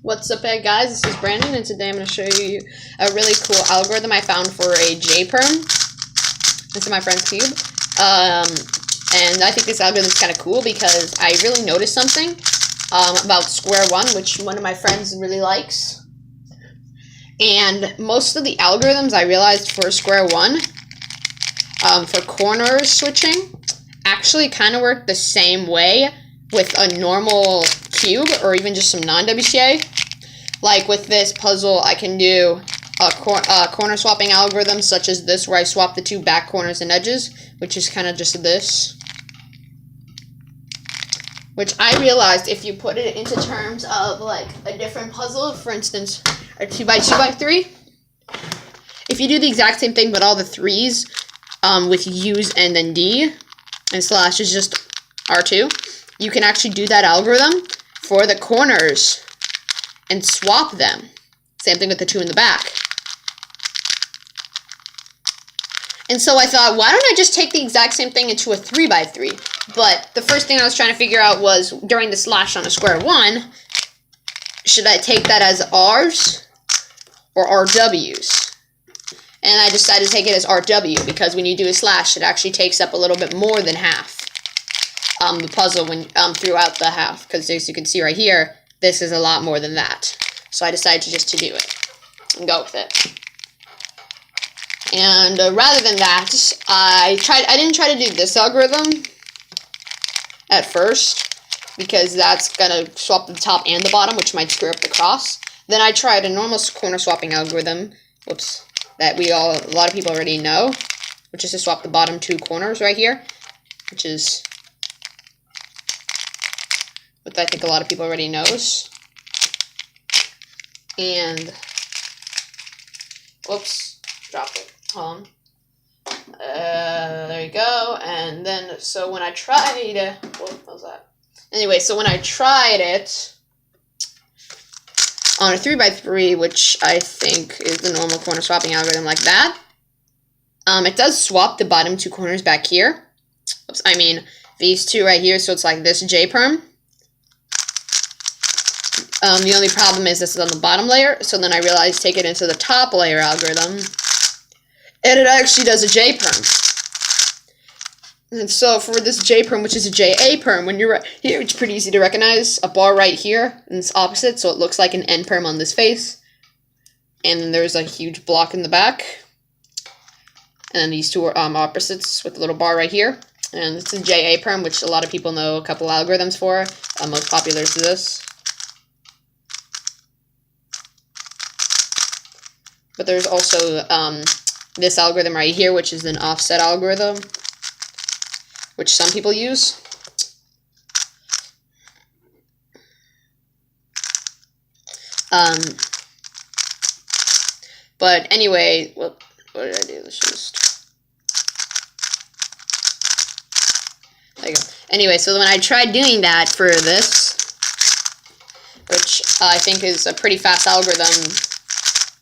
What's up, guys? This is Brandon, and today I'm going to show you a really cool algorithm I found for a J-perm. This is my friend's cube. And I think this algorithm is kind of cool because I really noticed something about square one, which one of my friends really likes. And most of the algorithms I realized for square one, for corner switching, actually kind of work the same way with a normal cube or even just some non-WCA. Like with this puzzle, I can do a corner swapping algorithm such as this, where I swap the two back corners and edges, which is kind of just this. Which I realized if you put it into terms of like a different puzzle, for instance, a 2x2x3, if you do the exact same thing but all the threes with U's and then D and slash is just R2, you can actually do that algorithm for the corners and swap them. Same thing with the two in the back. And so I thought, why don't I just take the exact same thing into a 3x3? But the first thing I was trying to figure out was, during the slash on a square one, should I take that as R's or RW's? And I decided to take it as RW, because when you do a slash, it actually takes up a little bit more than half the puzzle when throughout the half, because as you can see right here, this is a lot more than that. So I decided to do it and go with it. And rather than that, I didn't try to do this algorithm at first, because that's gonna swap the top and the bottom, which might screw up the cross. Then I tried a normal corner swapping algorithm, that a lot of people already know, which is to swap the bottom two corners right here, which is what I think a lot of people already knows. And whoops, dropped it. Hold on. There you go. And then so when I tried, what was that? Anyway, so when I tried it on a 3x3, which I think is the normal corner swapping algorithm like that, it does swap the bottom two corners back here. Oops, I mean these two right here, so it's like this J-perm. The only problem is this is on the bottom layer, so then I realized take it into the top layer algorithm, and it actually does a J-perm. And so for this J-perm, which is a JA-perm, when you're right here, it's pretty easy to recognize. A bar right here, and it's opposite, so it looks like an N-perm on this face. And then there's a huge block in the back. And then these two are opposites with a little bar right here. And it's a JA-perm, which a lot of people know a couple algorithms for. Most popular is this. But there's also this algorithm right here, which is an offset algorithm, which some people use. But anyway, what did I do? Let's just... There you go. Anyway, so when I tried doing that for this, which I think is a pretty fast algorithm.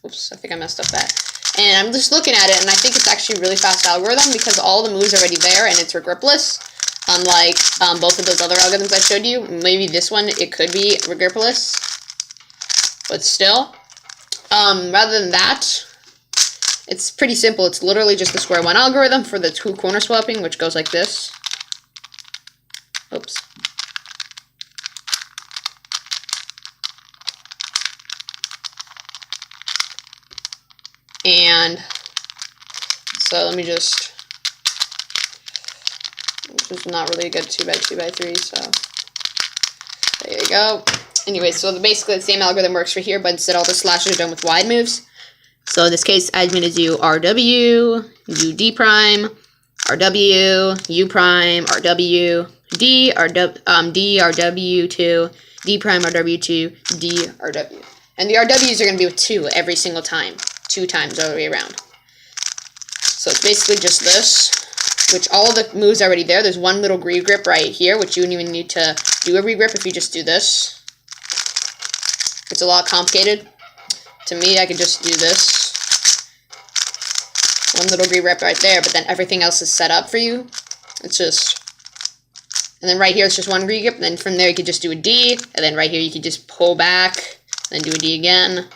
Oops, I think I messed up that. And I'm just looking at it, and I think it's actually a really fast algorithm because all the moves are already there, and it's regripless. Unlike both of those other algorithms I showed you. Maybe this one, it could be regripless. But still. Rather than that, it's pretty simple. It's literally just the square one algorithm for the two corner swapping, which goes like this. Oops. And so let me just, this is not really a good 2x2x3, so there you go. Anyway, so basically the same algorithm works for here, but instead all the slashes are done with wide moves. So in this case, I'm going to do RW, do D prime, RW, U prime, RW, D, D, RW2, D prime, RW2, D, RW. And the RWs are going to be with 2 every single time. 2 times all the way around. So it's basically just this, which all the moves are already there. There's one little regrip right here, which you wouldn't even need to do a regrip if you just do this. It's a lot complicated. To me, I could just do this. One little regrip right there, but then everything else is set up for you. It's just... And then right here, it's just one regrip, and then from there you could just do a D, and then right here you could just pull back, then do a D again.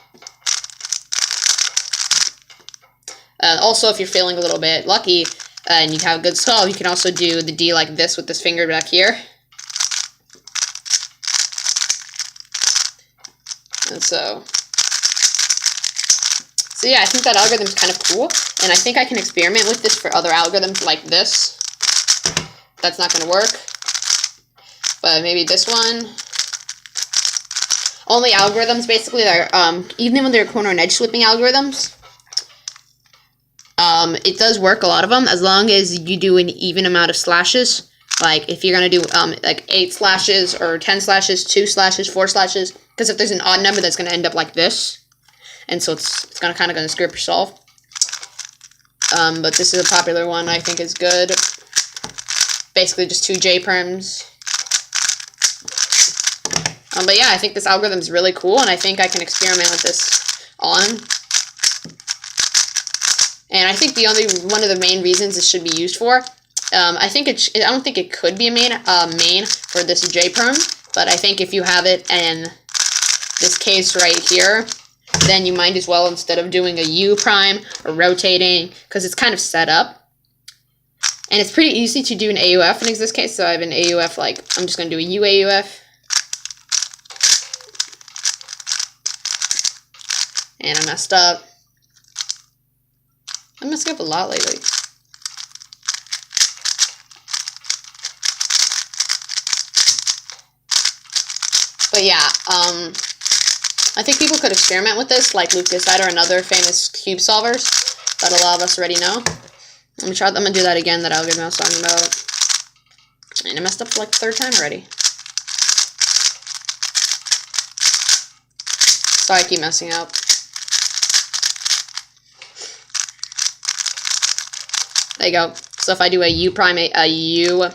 Also, if you're feeling a little bit lucky and you have a good solve, you can also do the D like this with this finger back here. And so yeah, I think that algorithm is kind of cool, and I think I can experiment with this for other algorithms like this. That's not going to work, but maybe this one. Only algorithms basically that are, even when they're corner and edge slipping algorithms, it does work, a lot of them, as long as you do an even amount of slashes. Like if you're going to do like 8 slashes or 10 slashes, 2 slashes, 4 slashes, because if there's an odd number, that's going to end up like this, and so it's kind of going to screw up your solve. But this is a popular one I think is good. Basically just 2 J perms. But yeah, I think this algorithm is really cool, and I think I can experiment with this on. And I think one of the main reasons this should be used for, I don't think it could be a main for this J perm, but I think if you have it in this case right here, then you might as well, instead of doing a U prime or rotating, because it's kind of set up. And it's pretty easy to do an AUF in this case, so I have an AUF, like, I'm just going to do a U AUF. And I messed up. I'm messing up a lot lately. But yeah, I think people could experiment with this, like Luke Decider and other famous cube solvers that a lot of us already know. I'm gonna do that again, that algorithm I was talking about. And I messed up for like the 3rd time already. Sorry, I keep messing up. There you go. So if I do a U prime, a U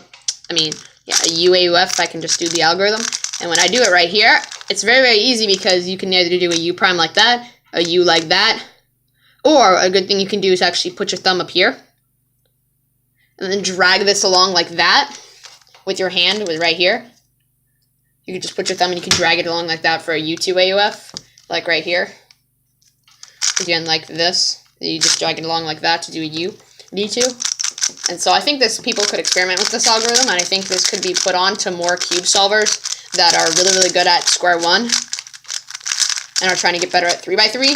AUF, I can just do the algorithm. And when I do it right here, it's very, very easy, because you can either do a U prime like that, a U like that, or a good thing you can do is actually put your thumb up here, and then drag this along like that with your hand, right here. You can just put your thumb and you can drag it along like that for a U2 AUF, like right here. Again, like this. You just drag it along like that to do a D2. And so I think people could experiment with this algorithm, and I think this could be put on to more cube solvers that are really, really good at square one and are trying to get better at 3x3,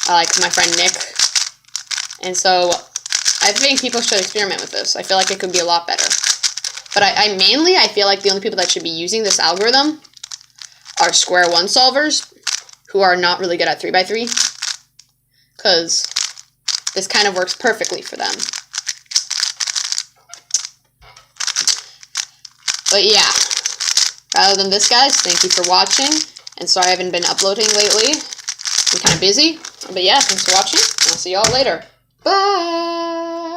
like my friend Nick. And so I think people should experiment with this. I feel like it could be a lot better. But I feel like the only people that should be using this algorithm are square one solvers who are not really good at 3x3, because this kind of works perfectly for them. But yeah, rather than this, guys, thank you for watching, and sorry I haven't been uploading lately. I'm kind of busy, but yeah, thanks for watching, and I'll see y'all later. Bye!